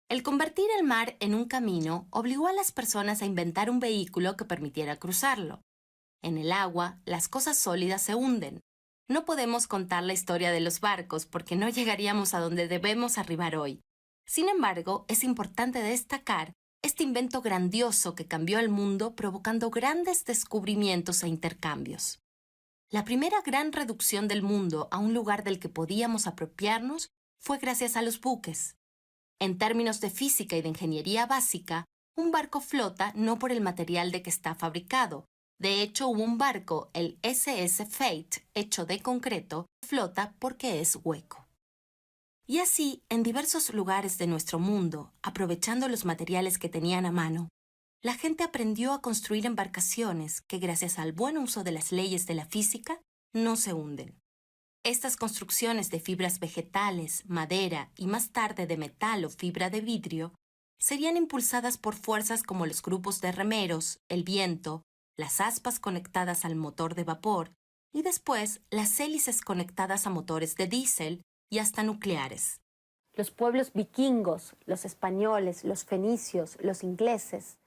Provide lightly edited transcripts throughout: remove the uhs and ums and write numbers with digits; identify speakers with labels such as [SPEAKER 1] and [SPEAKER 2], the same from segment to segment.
[SPEAKER 1] El convertir el mar en un camino obligó a las personas a inventar un vehículo que permitiera cruzarlo. En el agua, las cosas sólidas se hunden. No podemos contar la historia de los barcos porque no llegaríamos a donde debemos arribar hoy. Sin embargo, es importante destacar este invento grandioso que cambió el mundo provocando grandes descubrimientos e intercambios. La primera gran reducción del mundo a un lugar del que podíamos apropiarnos fue gracias a los buques. En términos de física y de ingeniería básica, un barco flota no por el material de que está fabricado. De hecho, un barco, el SS Fate, hecho de concreto, flota porque es hueco. Y así, en diversos lugares de nuestro mundo, aprovechando los materiales que tenían a mano, la gente aprendió a construir embarcaciones que, gracias al buen uso de las leyes de la física, no se hunden. Estas construcciones de fibras vegetales, madera y más tarde de metal o fibra de vidrio serían impulsadas por fuerzas como los grupos de remeros, el viento, las aspas conectadas al motor de vapor y después las hélices conectadas a motores de diésel y hasta nucleares.
[SPEAKER 2] Los pueblos vikingos, los españoles, los fenicios, los ingleses,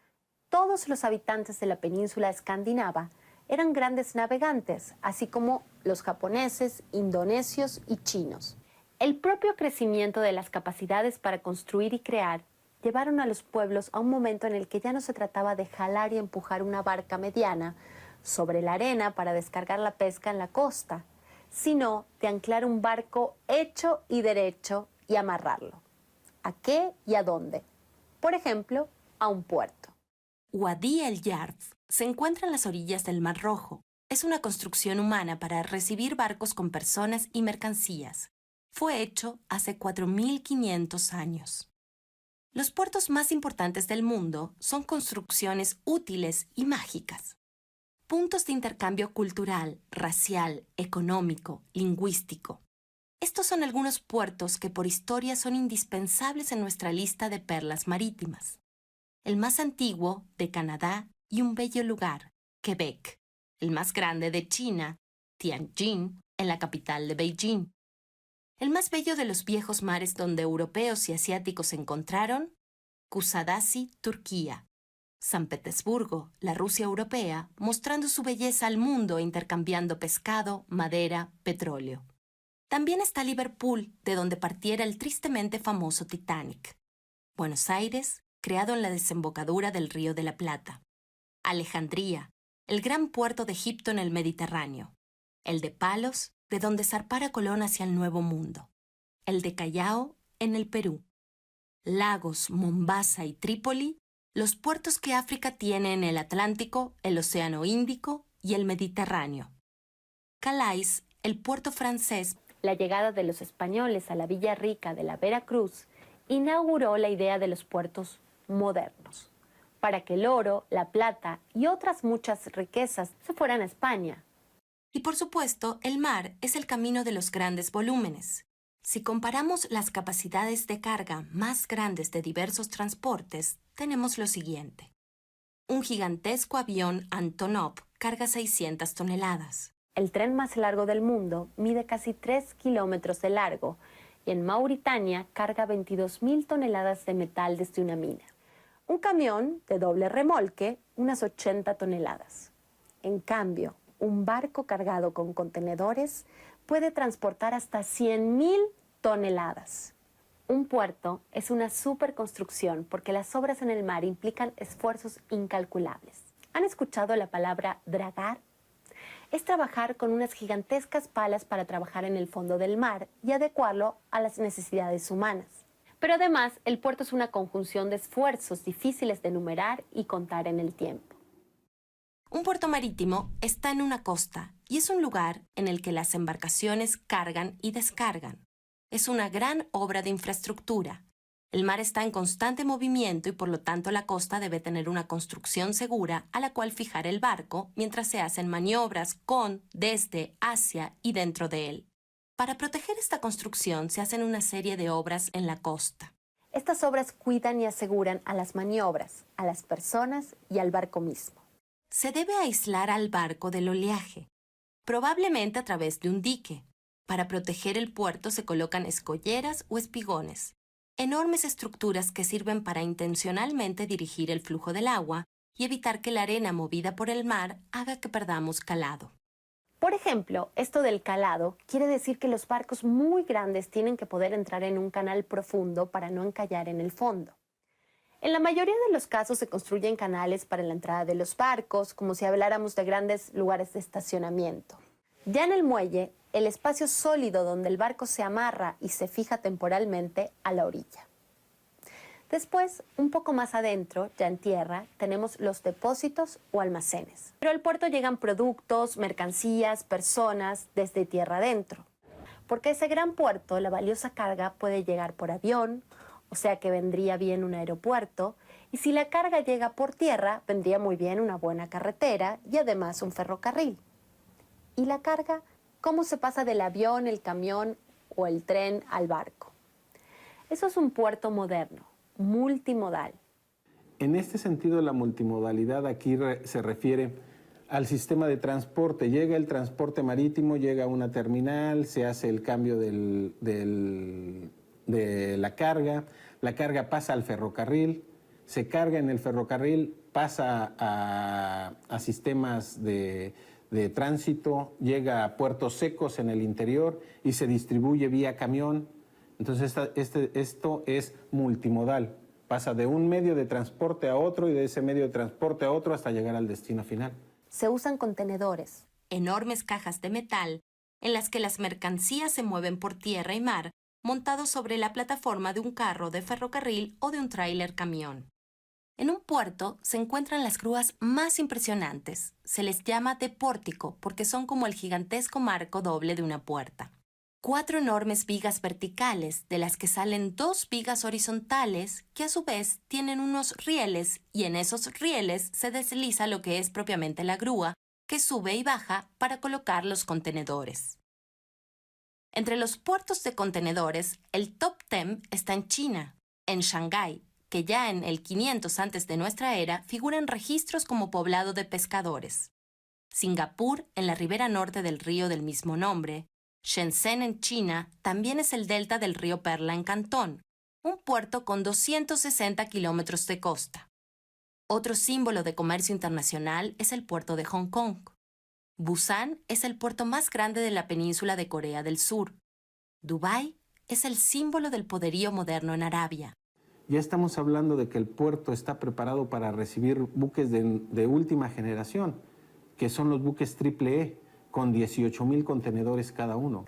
[SPEAKER 2] todos los habitantes de la península escandinava eran grandes navegantes, así como los japoneses, indonesios y chinos. El propio crecimiento de las capacidades para construir y crear llevaron a los pueblos a un momento en el que ya no se trataba de jalar y empujar una barca mediana sobre la arena para descargar la pesca en la costa, sino de anclar un barco hecho y derecho y amarrarlo. ¿A qué y a dónde? Por ejemplo, a un puerto.
[SPEAKER 1] Wadi el Yarf se encuentra en las orillas del Mar Rojo. Es una construcción humana para recibir barcos con personas y mercancías. Fue hecho hace 4.500 años. Los puertos más importantes del mundo son construcciones útiles y mágicas. Puntos de intercambio cultural, racial, económico, lingüístico. Estos son algunos puertos que por historia son indispensables en nuestra lista de perlas marítimas. El más antiguo, de Canadá, y un bello lugar, Quebec. El más grande de China, Tianjin, en la capital de Beijing. El más bello de los viejos mares donde europeos y asiáticos se encontraron, Kusadasi, Turquía. San Petersburgo, la Rusia europea, mostrando su belleza al mundo e intercambiando pescado, madera, petróleo. También está Liverpool, de donde partiera el tristemente famoso Titanic. Buenos Aires, creado en la desembocadura del Río de la Plata. Alejandría, el gran puerto de Egipto en el Mediterráneo. El de Palos, de donde zarpara Colón hacia el Nuevo Mundo. El de Callao, en el Perú. Lagos, Mombasa y Trípoli, los puertos que África tiene en el Atlántico, el Océano Índico y el Mediterráneo. Calais, el puerto francés.
[SPEAKER 2] La llegada de los españoles a la Villa Rica de la Veracruz inauguró la idea de los puertos modernos, para que el oro, la plata y otras muchas riquezas se fueran a España.
[SPEAKER 1] Y por supuesto, el mar es el camino de los grandes volúmenes. Si comparamos las capacidades de carga más grandes de diversos transportes, tenemos lo siguiente. Un gigantesco avión Antonov carga 600 toneladas.
[SPEAKER 2] El tren más largo del mundo mide casi 3 kilómetros de largo y en Mauritania carga 22.000 toneladas de metal desde una mina. Un camión de doble remolque, unas 80 toneladas. En cambio, un barco cargado con contenedores puede transportar hasta 100.000 toneladas. Un puerto es una superconstrucción porque las obras en el mar implican esfuerzos incalculables. ¿Han escuchado la palabra dragar? Es trabajar con unas gigantescas palas para trabajar en el fondo del mar y adecuarlo a las necesidades humanas. Pero además, el puerto es una conjunción de esfuerzos difíciles de enumerar y contar en el tiempo.
[SPEAKER 1] Un puerto marítimo está en una costa y es un lugar en el que las embarcaciones cargan y descargan. Es una gran obra de infraestructura. El mar está en constante movimiento y por lo tanto la costa debe tener una construcción segura a la cual fijar el barco mientras se hacen maniobras con, desde, hacia y dentro de él. Para proteger esta construcción se hacen una serie de obras en la costa.
[SPEAKER 2] Estas obras cuidan y aseguran a las maniobras, a las personas y al barco mismo.
[SPEAKER 1] Se debe aislar al barco del oleaje, probablemente a través de un dique. Para proteger el puerto se colocan escolleras o espigones. enormes estructuras que sirven para intencionalmente dirigir el flujo del agua y evitar que la arena movida por el mar haga que perdamos calado.
[SPEAKER 2] Por ejemplo, esto del calado quiere decir que los barcos muy grandes tienen que poder entrar en un canal profundo para no encallar en el fondo. En la mayoría de los casos se construyen canales para la entrada de los barcos, como si habláramos de grandes lugares de estacionamiento. Ya en el muelle, el espacio sólido donde el barco se amarra y se fija temporalmente a la orilla. Después, un poco más adentro, ya en tierra, tenemos los depósitos o almacenes. Pero al puerto llegan productos, mercancías, personas desde tierra adentro. Porque a ese gran puerto, la valiosa carga puede llegar por avión, o sea que vendría bien un aeropuerto, y si la carga llega por tierra, vendría muy bien una buena carretera y además un ferrocarril. ¿Y la carga? ¿Cómo se pasa del avión, el camión o el tren al barco? Eso es un puerto moderno, multimodal.
[SPEAKER 3] En este sentido, la multimodalidad aquí se refiere al sistema de transporte. Llega el transporte marítimo, llega a una terminal, se hace el cambio de la carga pasa al ferrocarril, se carga en el ferrocarril, pasa a sistemas de tránsito, llega a puertos secos en el interior y se distribuye vía camión. Entonces esto es multimodal, pasa de un medio de transporte a otro y de ese medio de transporte a otro hasta llegar al destino final.
[SPEAKER 2] Se usan contenedores,
[SPEAKER 1] enormes cajas de metal en las que las mercancías se mueven por tierra y mar, montados sobre la plataforma de un carro de ferrocarril o de un tráiler camión. En un puerto se encuentran las grúas más impresionantes. Se les llama de pórtico porque son como el gigantesco marco doble de una puerta. 4 enormes vigas verticales, de las que salen 2 vigas horizontales, que a su vez tienen unos rieles, y en esos rieles se desliza lo que es propiamente la grúa, que sube y baja para colocar los contenedores. Entre los puertos de contenedores, el top 10 está en China, en Shanghái, que ya en el 500 antes de nuestra era figuran registros como poblado de pescadores. Singapur, en la ribera norte del río del mismo nombre. Shenzhen en China también es el delta del río Perla en Cantón, un puerto con 260 kilómetros de costa. Otro símbolo de comercio internacional es el puerto de Hong Kong. Busan es el puerto más grande de la península de Corea del Sur. Dubái es el símbolo del poderío moderno en Arabia.
[SPEAKER 3] Ya estamos hablando de que el puerto está preparado para recibir buques de última generación, que son los buques triple-E, con 18,000 contenedores cada uno.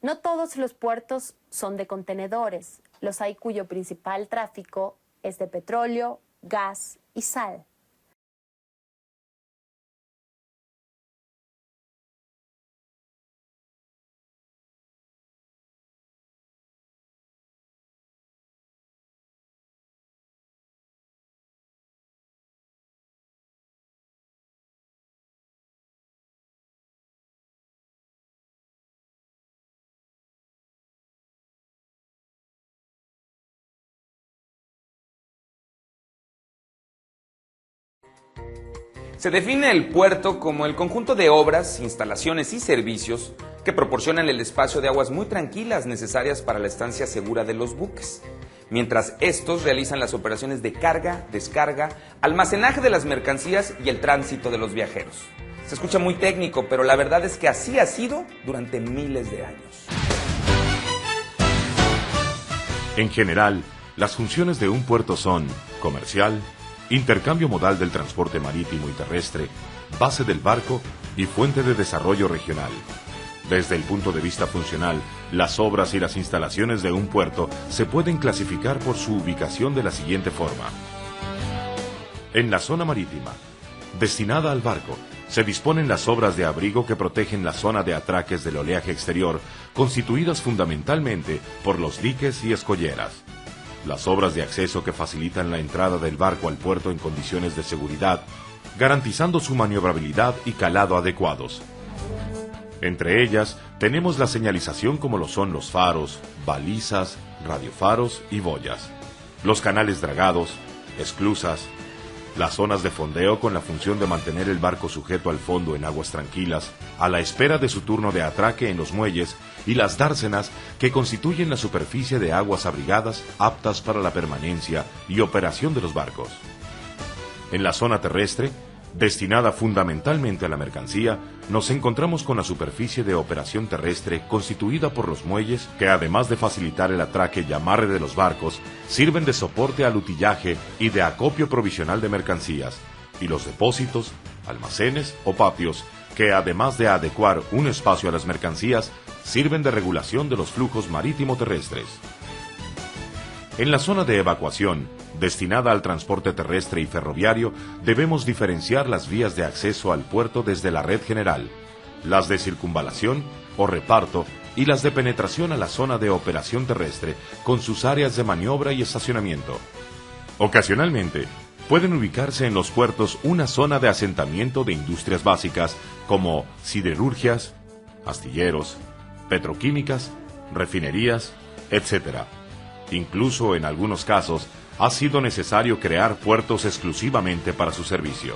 [SPEAKER 2] No todos los puertos son de contenedores. Los hay cuyo principal tráfico es de petróleo, gas y sal.
[SPEAKER 4] Se define el puerto como el conjunto de obras, instalaciones y servicios que proporcionan el espacio de aguas muy tranquilas necesarias para la estancia segura de los buques, mientras estos realizan las operaciones de carga, descarga, almacenaje de las mercancías y el tránsito de los viajeros. Se escucha muy técnico, pero la verdad es que así ha sido durante miles de años.
[SPEAKER 5] En general, las funciones de un puerto son comercial, intercambio modal del transporte marítimo y terrestre, base del barco y fuente de desarrollo regional. Desde el punto de vista funcional, las obras y las instalaciones de un puerto se pueden clasificar por su ubicación de la siguiente forma. En la zona marítima, destinada al barco, se disponen las obras de abrigo que protegen la zona de atraques del oleaje exterior, constituidas fundamentalmente por los diques y escolleras. Las obras de acceso que facilitan la entrada del barco al puerto en condiciones de seguridad, garantizando su maniobrabilidad y calado adecuados. Entre ellas, tenemos la señalización como lo son los faros, balizas, radiofaros y boyas, los canales dragados, esclusas, las zonas de fondeo con la función de mantener el barco sujeto al fondo en aguas tranquilas, a la espera de su turno de atraque en los muelles, y las dársenas que constituyen la superficie de aguas abrigadas aptas para la permanencia y operación de los barcos. En la zona terrestre, destinada fundamentalmente a la mercancía, nos encontramos con la superficie de operación terrestre constituida por los muelles que, además de facilitar el atraque y amarre de los barcos, sirven de soporte al utillaje y de acopio provisional de mercancías, y los depósitos, almacenes o patios que, además de adecuar un espacio a las mercancías, sirven de regulación de los flujos marítimo-terrestres. En la zona de evacuación, destinada al transporte terrestre y ferroviario, debemos diferenciar las vías de acceso al puerto desde la red general, las de circunvalación o reparto y las de penetración a la zona de operación terrestre con sus áreas de maniobra y estacionamiento. Ocasionalmente, pueden ubicarse en los puertos una zona de asentamiento de industrias básicas como siderurgias, astilleros, petroquímicas, refinerías, etc. Incluso en algunos casos, ha sido necesario crear puertos exclusivamente para su servicio.